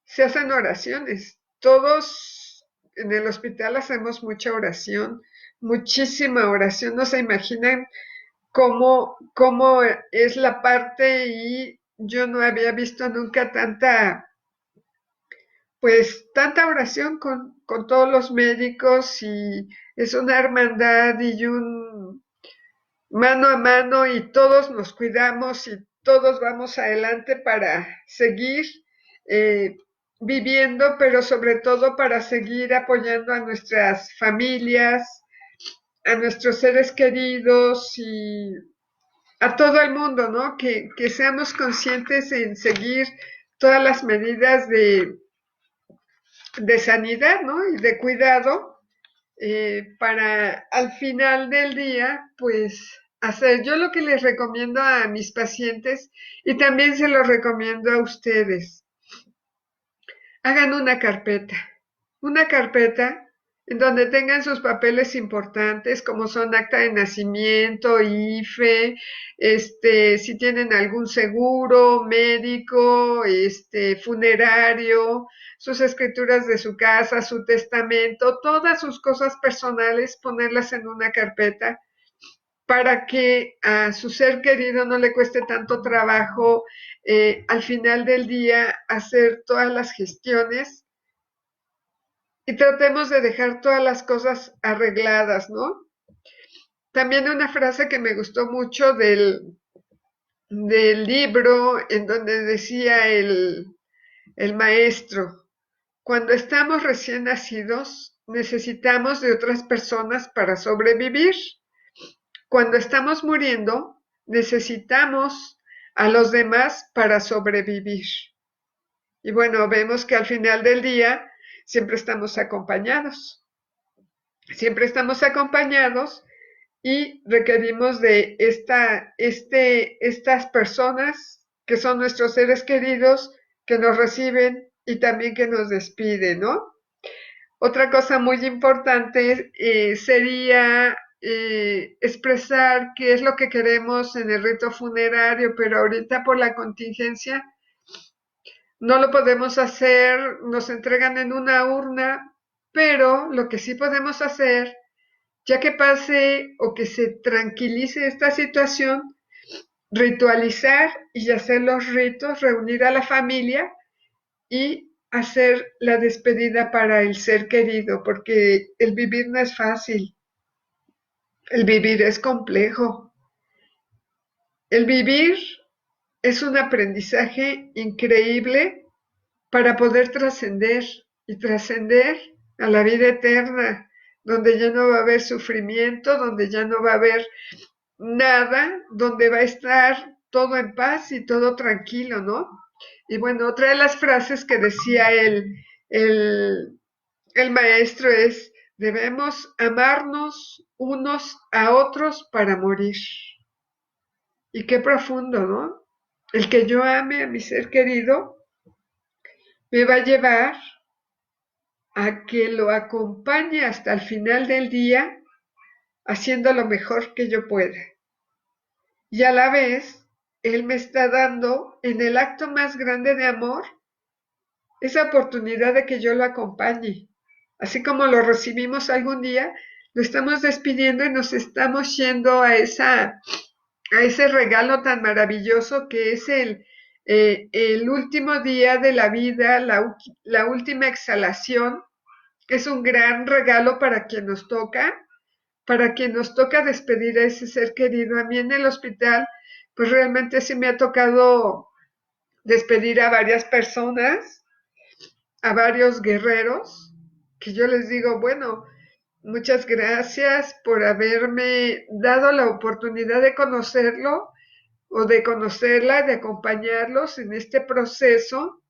Se hacen oraciones. Todos en el hospital hacemos mucha oración, muchísima oración. No se imaginan cómo es la parte, y yo no había visto nunca pues tanta oración con todos los médicos, y es una hermandad y un mano a mano, y todos nos cuidamos y todos vamos adelante para seguir eh, viviendo, pero sobre todo para seguir apoyando a nuestras familias, a nuestros seres queridos y a todo el mundo, ¿no? Que seamos conscientes en seguir todas las medidas de sanidad, ¿no? Y de cuidado, para al final del día, pues hacer yo lo que les recomiendo a mis pacientes, y también se lo recomiendo a ustedes. Hagan una carpeta en donde tengan sus papeles importantes, como son acta de nacimiento, IFE, si tienen algún seguro médico, funerario, sus escrituras de su casa, su testamento, todas sus cosas personales, ponerlas en una carpeta para que a su ser querido no le cueste tanto trabajo, al final del día, hacer todas las gestiones, y tratemos de dejar todas las cosas arregladas, ¿no? También una frase que me gustó mucho del libro, en donde decía el maestro: cuando estamos recién nacidos, necesitamos de otras personas para sobrevivir. Cuando estamos muriendo, necesitamos a los demás para sobrevivir. Y bueno, vemos que al final del día siempre estamos acompañados. Siempre estamos acompañados, y requerimos de estas personas que son nuestros seres queridos, que nos reciben y también que nos despiden, ¿no? Otra cosa muy importante sería expresar qué es lo que queremos en el rito funerario, pero ahorita por la contingencia no lo podemos hacer, nos entregan en una urna, pero lo que sí podemos hacer, ya que pase o que se tranquilice esta situación, ritualizar y hacer los ritos, reunir a la familia y hacer la despedida para el ser querido, porque el vivir no es fácil, el vivir es complejo. El vivir es un aprendizaje increíble para poder trascender, y trascender a la vida eterna, donde ya no va a haber sufrimiento, donde ya no va a haber nada, donde va a estar todo en paz y todo tranquilo, ¿no? Y bueno, otra de las frases que decía el el maestro es, debemos amarnos unos a otros para morir. Y qué profundo, ¿no? El que yo ame a mi ser querido me va a llevar a que lo acompañe hasta el final del día haciendo lo mejor que yo pueda. Y a la vez, Él me está dando en el acto más grande de amor esa oportunidad de que yo lo acompañe. Así como lo recibimos algún día, lo estamos despidiendo y nos estamos yendo a ese regalo tan maravilloso que es el último día de la vida, la última exhalación, que es un gran regalo para quien nos toca despedir a ese ser querido. A mí en el hospital, pues realmente sí me ha tocado despedir a varias personas, a varios guerreros, que yo les digo, bueno, muchas gracias por haberme dado la oportunidad de conocerlo o de conocerla, de acompañarlos en este proceso.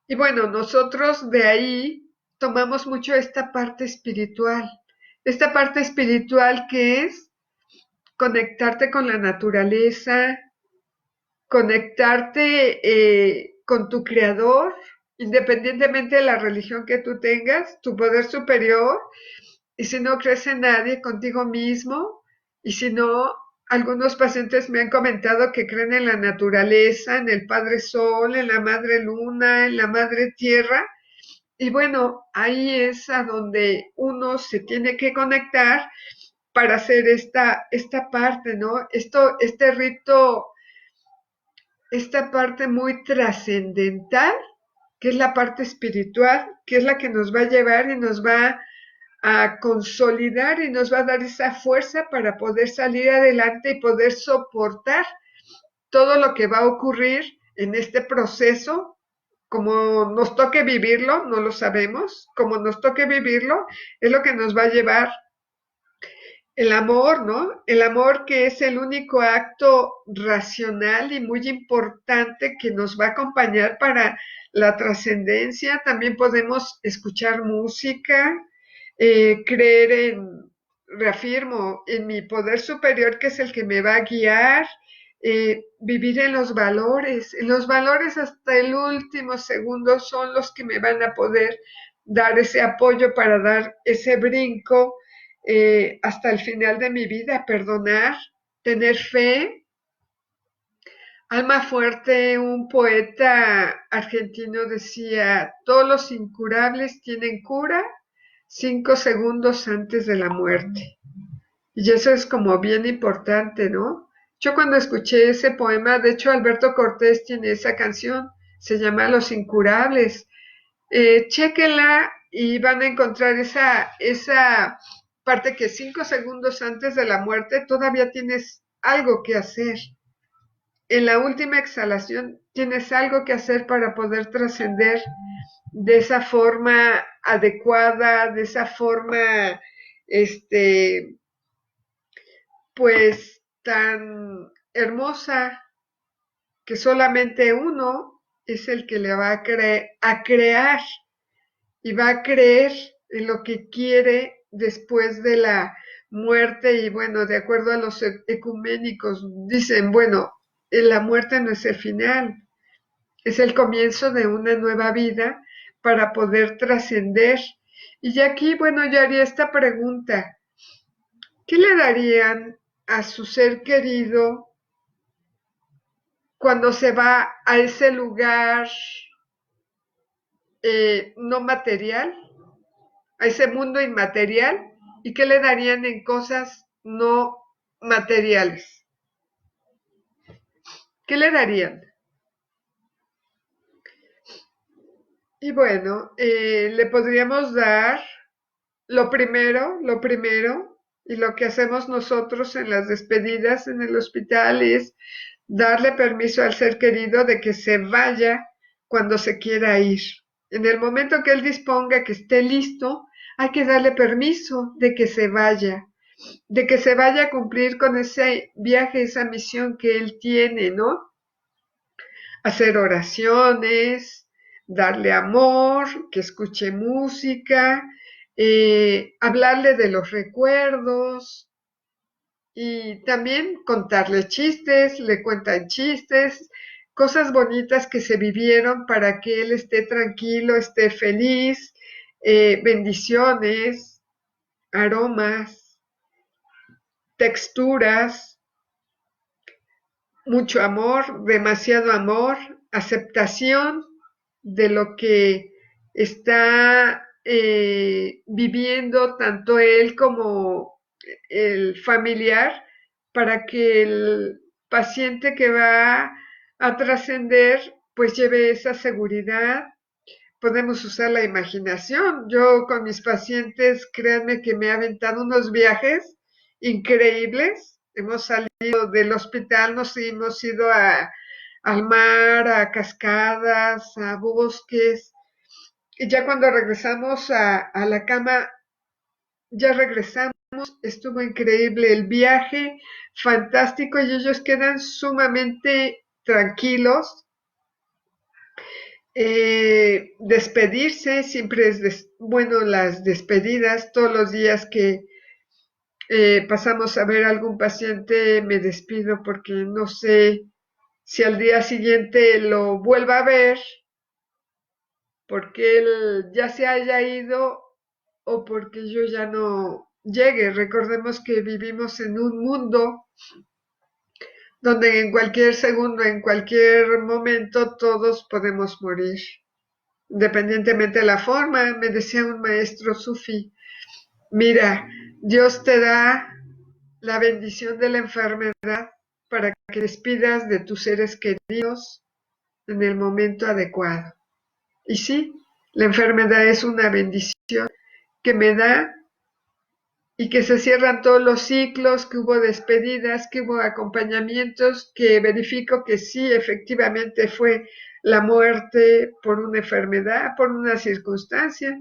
Y bueno, nosotros de ahí tomamos mucho esta parte espiritual que es conectarte con la naturaleza, conectarte con tu creador, independientemente de la religión que tú tengas, tu poder superior, y si no crees en nadie, contigo mismo, y si no, algunos pacientes me han comentado que creen en la naturaleza, en el Padre Sol, en la Madre Luna, en la Madre Tierra, y bueno, ahí es a donde uno se tiene que conectar para hacer esta parte, ¿no? Este rito, esta parte muy trascendental, que es la parte espiritual, que es la que nos va a llevar y nos va a consolidar y nos va a dar esa fuerza para poder salir adelante y poder soportar todo lo que va a ocurrir en este proceso. Como nos toque vivirlo, no lo sabemos, como nos toque vivirlo, es lo que nos va a llevar el amor, ¿no? El amor que es el único acto racional y muy importante que nos va a acompañar para la trascendencia. También podemos escuchar música, creer reafirmo, en mi poder superior que es el que me va a guiar, vivir en los valores. Los valores hasta el último segundo son los que me van a poder dar ese apoyo para dar ese brinco hasta el final de mi vida, perdonar, tener fe. Alma Fuerte, un poeta argentino, decía, todos los incurables tienen cura 5 segundos antes de la muerte. Y eso es como bien importante, ¿no? Yo cuando escuché ese poema, de hecho Alberto Cortés tiene esa canción, se llama Los Incurables. Chéquenla y van a encontrar esa parte que 5 segundos antes de la muerte todavía tienes algo que hacer. En la última exhalación tienes algo que hacer para poder trascender de esa forma adecuada, de esa forma, pues tan hermosa que solamente uno es el que le va a crear y va a creer en lo que quiere después de la muerte. Y bueno, de acuerdo a los ecuménicos, dicen, bueno, la muerte no es el final, es el comienzo de una nueva vida para poder trascender. Y aquí, bueno, yo haría esta pregunta. ¿Qué le darían a su ser querido cuando se va a ese lugar no material, a ese mundo inmaterial? ¿Y qué le darían en cosas no materiales? ¿Qué le darían? Y bueno, le podríamos dar lo primero, y lo que hacemos nosotros en las despedidas en el hospital es darle permiso al ser querido de que se vaya cuando se quiera ir. En el momento que él disponga que esté listo, hay que darle permiso de que se vaya a cumplir con ese viaje, esa misión que él tiene, ¿no? Hacer oraciones, darle amor, que escuche música, hablarle de los recuerdos y también contarle chistes, le cuentan chistes, cosas bonitas que se vivieron para que él esté tranquilo, esté feliz, bendiciones, aromas, texturas, mucho amor, demasiado amor, aceptación de lo que está viviendo tanto él como el familiar para que el paciente que va a trascender pues lleve esa seguridad. Podemos usar la imaginación. Yo con mis pacientes, créanme que me he aventado unos viajes increíbles. Hemos salido del hospital, nos hemos ido al mar, a cascadas, a bosques. Y ya cuando regresamos a la cama, ya regresamos, estuvo increíble el viaje, fantástico, y ellos quedan sumamente tranquilos. Despedirse, siempre es bueno las despedidas, todos los días que pasamos a ver a algún paciente me despido porque no sé si al día siguiente lo vuelva a ver, porque él ya se haya ido o porque yo ya no llegue. Recordemos que vivimos en un mundo donde en cualquier segundo, en cualquier momento, todos podemos morir, independientemente de la forma. Me decía un maestro sufi, mira, Dios te da la bendición de la enfermedad para que despidas de tus seres queridos en el momento adecuado. Y sí, la enfermedad es una bendición que me da y que se cierran todos los ciclos, que hubo despedidas, que hubo acompañamientos, que verifico que sí, efectivamente fue la muerte por una enfermedad, por una circunstancia.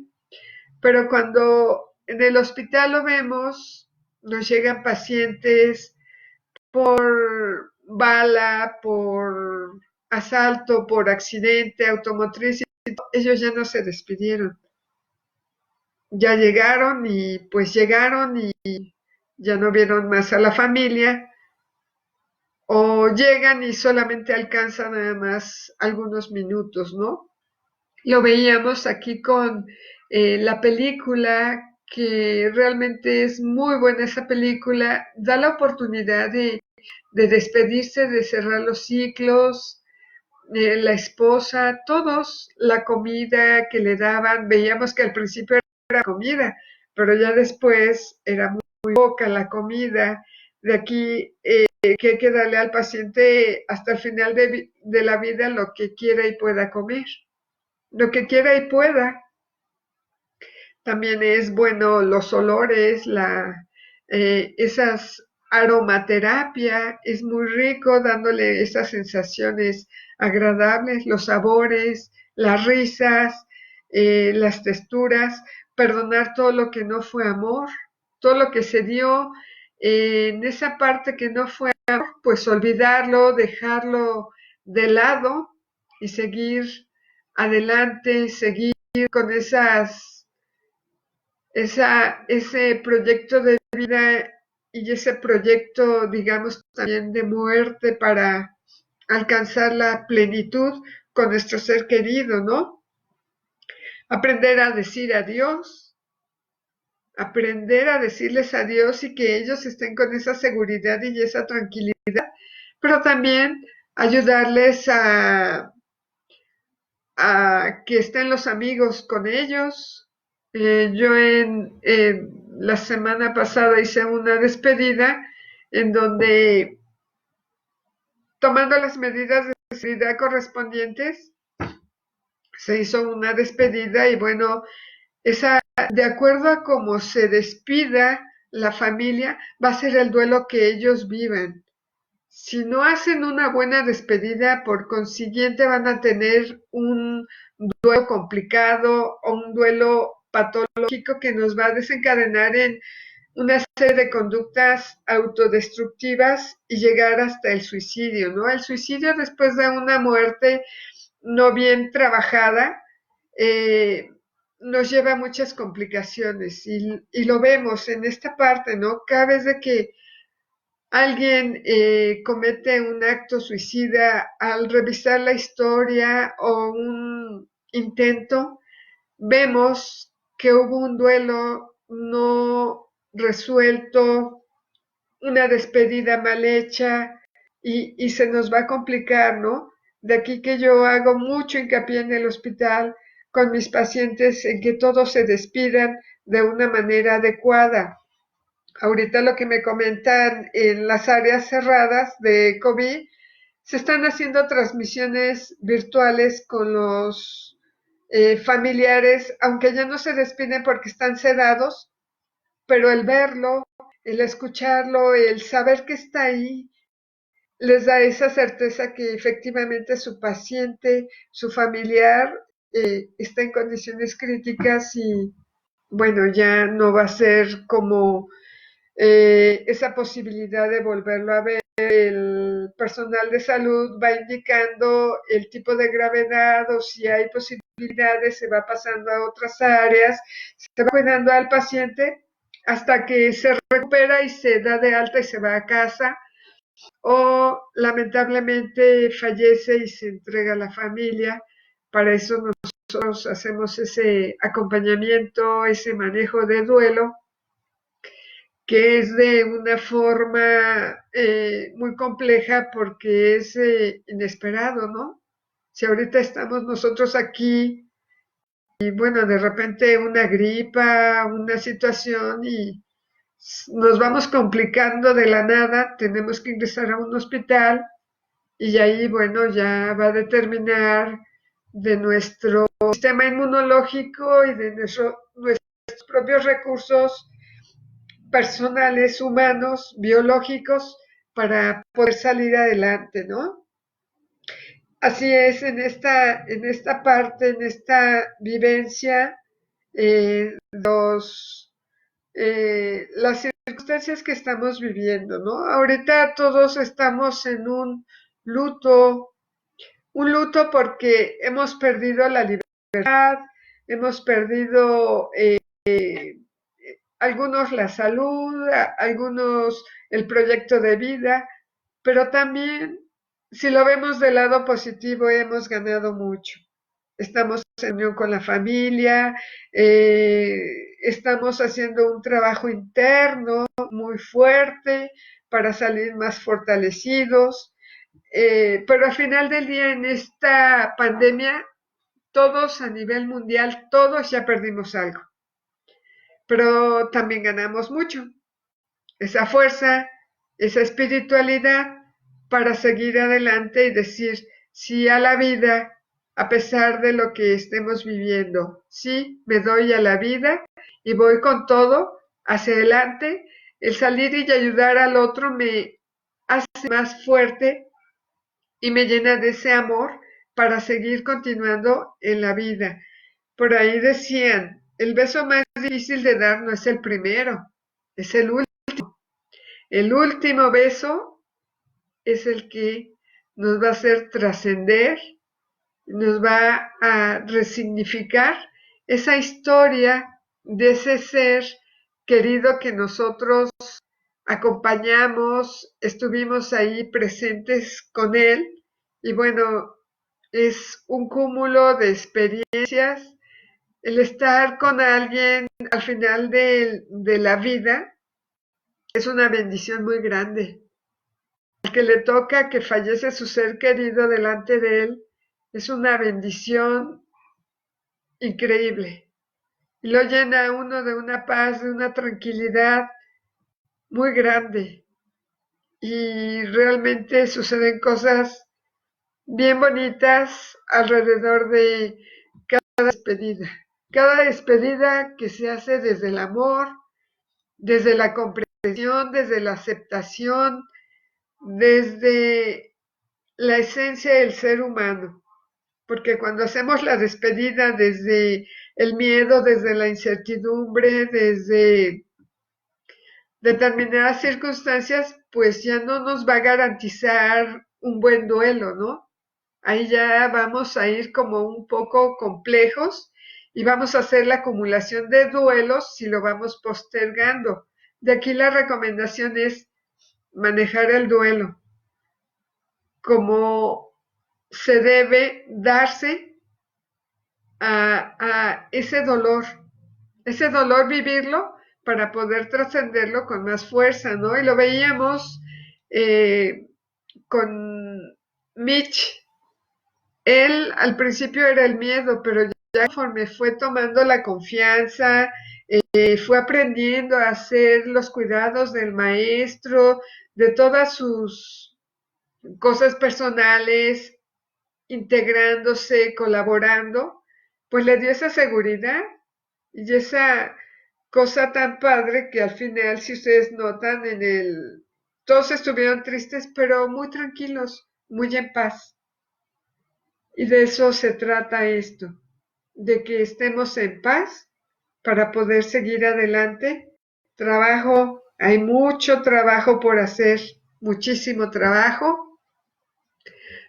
Pero cuando en el hospital lo vemos, nos llegan pacientes por bala, por asalto, por accidente automotriz, ellos ya no se despidieron. Ya llegaron y pues llegaron y ya no vieron más a la familia, o llegan y solamente alcanzan nada más algunos minutos, ¿no? Lo veíamos aquí con la película, que realmente es muy buena esa película, da la oportunidad de despedirse, de cerrar los ciclos, la esposa, todos, la comida que le daban, veíamos que al principio era comida, pero ya después era muy poca la comida. De aquí que hay que darle al paciente hasta el final de la vida lo que quiera y pueda comer, lo que quiera y pueda. También es bueno los olores, esas aromaterapia, es muy rico dándole esas sensaciones agradables, los sabores, las risas, las texturas, perdonar todo lo que no fue amor, todo lo que se dio en esa parte que no fue amor, pues olvidarlo, dejarlo de lado y seguir adelante, seguir con ese proyecto de vida y ese proyecto, digamos, también de muerte para alcanzar la plenitud con nuestro ser querido, ¿no? Aprender a decir adiós, aprender a decirles adiós y que ellos estén con esa seguridad y esa tranquilidad, pero también ayudarles a que estén los amigos con ellos. Yo la semana pasada hice una despedida en donde, tomando las medidas de seguridad correspondientes, se hizo una despedida y bueno, de acuerdo a cómo se despida la familia, va a ser el duelo que ellos vivan. Si no hacen una buena despedida, por consiguiente van a tener un duelo complicado o un duelo patológico que nos va a desencadenar en una serie de conductas autodestructivas y llegar hasta el suicidio, ¿no? El suicidio después de una muerte no bien trabajada, eh, nos lleva a muchas complicaciones y lo vemos en esta parte, ¿no? Cada vez de que alguien comete un acto suicida, al revisar la historia o un intento, vemos que hubo un duelo no resuelto, una despedida mal hecha y se nos va a complicar, ¿no? De aquí que yo hago mucho hincapié en el hospital con mis pacientes en que todos se despidan de una manera adecuada. Ahorita lo que me comentan en las áreas cerradas de COVID, se están haciendo transmisiones virtuales con los familiares, aunque ya no se despiden porque están sedados, pero el verlo, el escucharlo, el saber que está ahí, les da esa certeza que efectivamente su paciente, su familiar, está en condiciones críticas y bueno, ya no va a ser como esa posibilidad de volverlo a ver. El personal de salud va indicando el tipo de gravedad o si hay posibilidades, se va pasando a otras áreas, se va cuidando al paciente hasta que se recupera y se da de alta y se va a casa o lamentablemente fallece y se entrega a la familia. Para eso nosotros hacemos ese acompañamiento, ese manejo de duelo que es de una forma muy compleja porque es inesperado, ¿no? Si ahorita estamos nosotros aquí y bueno, de repente una gripa, una situación y nos vamos complicando de la nada, tenemos que ingresar a un hospital y ahí, bueno, ya va a determinar de nuestro sistema inmunológico y de nuestros propios recursos personales, humanos, biológicos, para poder salir adelante, ¿no? Así es, en esta parte, en esta vivencia, las circunstancias que estamos viviendo, ¿no? Ahorita todos estamos en un luto porque hemos perdido la libertad, hemos perdido algunos la salud, algunos el proyecto de vida, pero también, si lo vemos del lado positivo, hemos ganado mucho. Estamos en unión con la familia, estamos haciendo un trabajo interno muy fuerte para salir más fortalecidos, pero al final del día en esta pandemia, todos a nivel mundial, todos ya perdimos algo, pero también ganamos mucho esa fuerza, esa espiritualidad para seguir adelante y decir sí a la vida a pesar de lo que estemos viviendo. Sí, me doy a la vida y voy con todo hacia adelante. El salir y ayudar al otro me hace más fuerte y me llena de ese amor para seguir continuando en la vida. Por ahí decían, el beso más difícil de dar no es el primero, es el último. El último beso es el que nos va a hacer trascender, nos va a resignificar esa historia de ese ser querido que nosotros acompañamos, estuvimos ahí presentes con él y bueno, es un cúmulo de experiencias. El estar con alguien al final de la vida es una bendición muy grande. Al que le toca que fallece su ser querido delante de él, es una bendición increíble. Y lo llena a uno de una paz, de una tranquilidad muy grande. Y realmente suceden cosas bien bonitas alrededor de cada despedida. Cada despedida que se hace desde el amor, desde la comprensión, desde la aceptación, desde la esencia del ser humano, porque cuando hacemos la despedida desde el miedo, desde la incertidumbre, desde determinadas circunstancias, pues ya no nos va a garantizar un buen duelo, ¿no? Ahí ya vamos a ir como un poco complejos y vamos a hacer la acumulación de duelos si lo vamos postergando. De aquí la recomendación es manejar el duelo como se debe darse a ese dolor vivirlo para poder trascenderlo con más fuerza, ¿no? Y lo veíamos eh, con Mitch. Él al principio era el miedo, pero ya conforme fue tomando la confianza, fue aprendiendo a hacer los cuidados del maestro, de todas sus cosas personales, integrándose, colaborando, pues le dio esa seguridad y esa cosa tan padre que al final, si ustedes notan, todos estuvieron tristes, pero muy tranquilos, muy en paz. Y de eso se trata esto, de que estemos en paz para poder seguir adelante. Trabajo, hay mucho trabajo por hacer, muchísimo trabajo.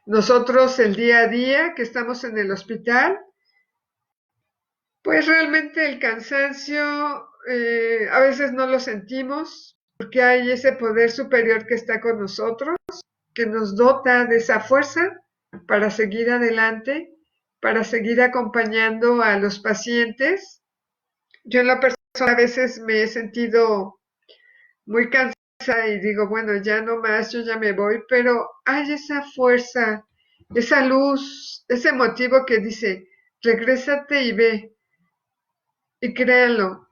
Nosotros el día a día que estamos en el hospital, pues realmente el cansancio a veces no lo sentimos porque hay ese poder superior que está con nosotros, que nos dota de esa fuerza para seguir adelante, para seguir acompañando a los pacientes. Yo en lo personal a veces me he sentido muy cansada y digo, bueno, ya no más, yo ya me voy, pero hay esa fuerza, esa luz, ese motivo que dice, regrésate y ve. Y créanlo,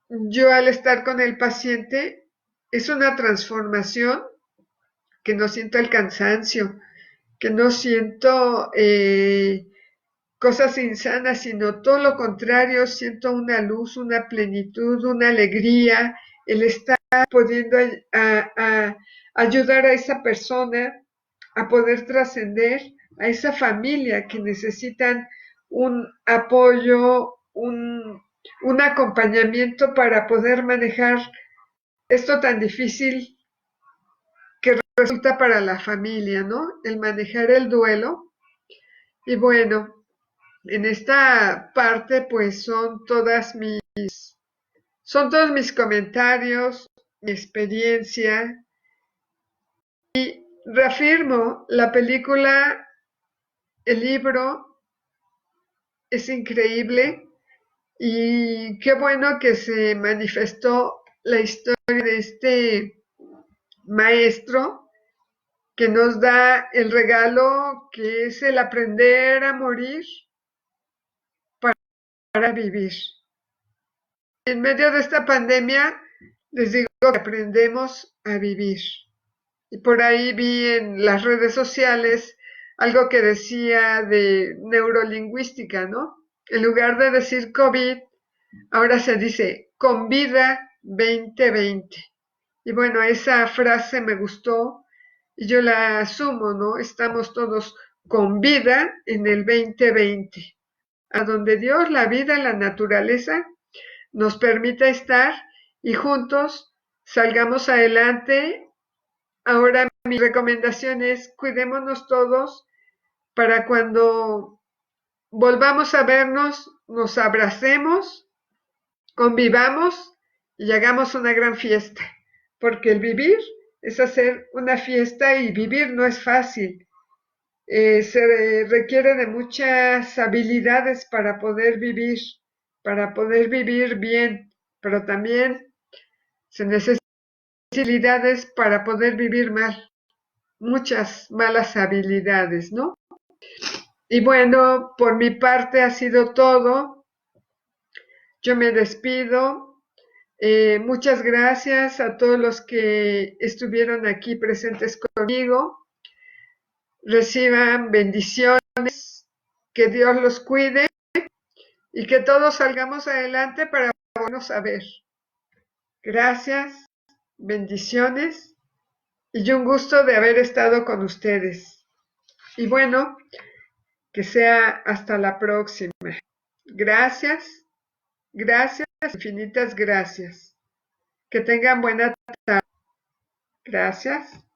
yo al estar con el paciente es una transformación que no siento el cansancio, que no siento cosas insanas, sino todo lo contrario, siento una luz, una plenitud, una alegría, el estar pudiendo ayudar a esa persona a poder trascender, a esa familia que necesitan un apoyo, un acompañamiento para poder manejar esto tan difícil que resulta para la familia, ¿no? El manejar el duelo. Y bueno, en esta parte pues son todos mis comentarios, mi experiencia. Reafirmo, la película, el libro es increíble y qué bueno que se manifestó la historia de este maestro que nos da el regalo que es el aprender a morir para vivir. En medio de esta pandemia, les digo que aprendemos a vivir. Y por ahí vi en las redes sociales algo que decía de neurolingüística, ¿no? En lugar de decir COVID, ahora se dice con vida 2020. Y bueno, esa frase me gustó y yo la asumo, ¿no? Estamos todos con vida en el 2020, a donde Dios, la vida, la naturaleza nos permita estar y juntos salgamos adelante. Ahora mi recomendación es cuidémonos todos para cuando volvamos a vernos, nos abracemos, convivamos y hagamos una gran fiesta, porque el vivir es hacer una fiesta y vivir no es fácil. Se requiere de muchas habilidades para poder vivir bien, pero también se necesitan habilidades para poder vivir mal, muchas malas habilidades, ¿no? Y bueno, por mi parte ha sido todo. Yo me despido. Muchas gracias a todos los que estuvieron aquí presentes conmigo. Reciban bendiciones, que Dios los cuide y que todos salgamos adelante para volvernos a ver. Gracias, bendiciones y un gusto de haber estado con ustedes. Y bueno, que sea hasta la próxima. Gracias, gracias, infinitas gracias. Que tengan buena tarde. Gracias.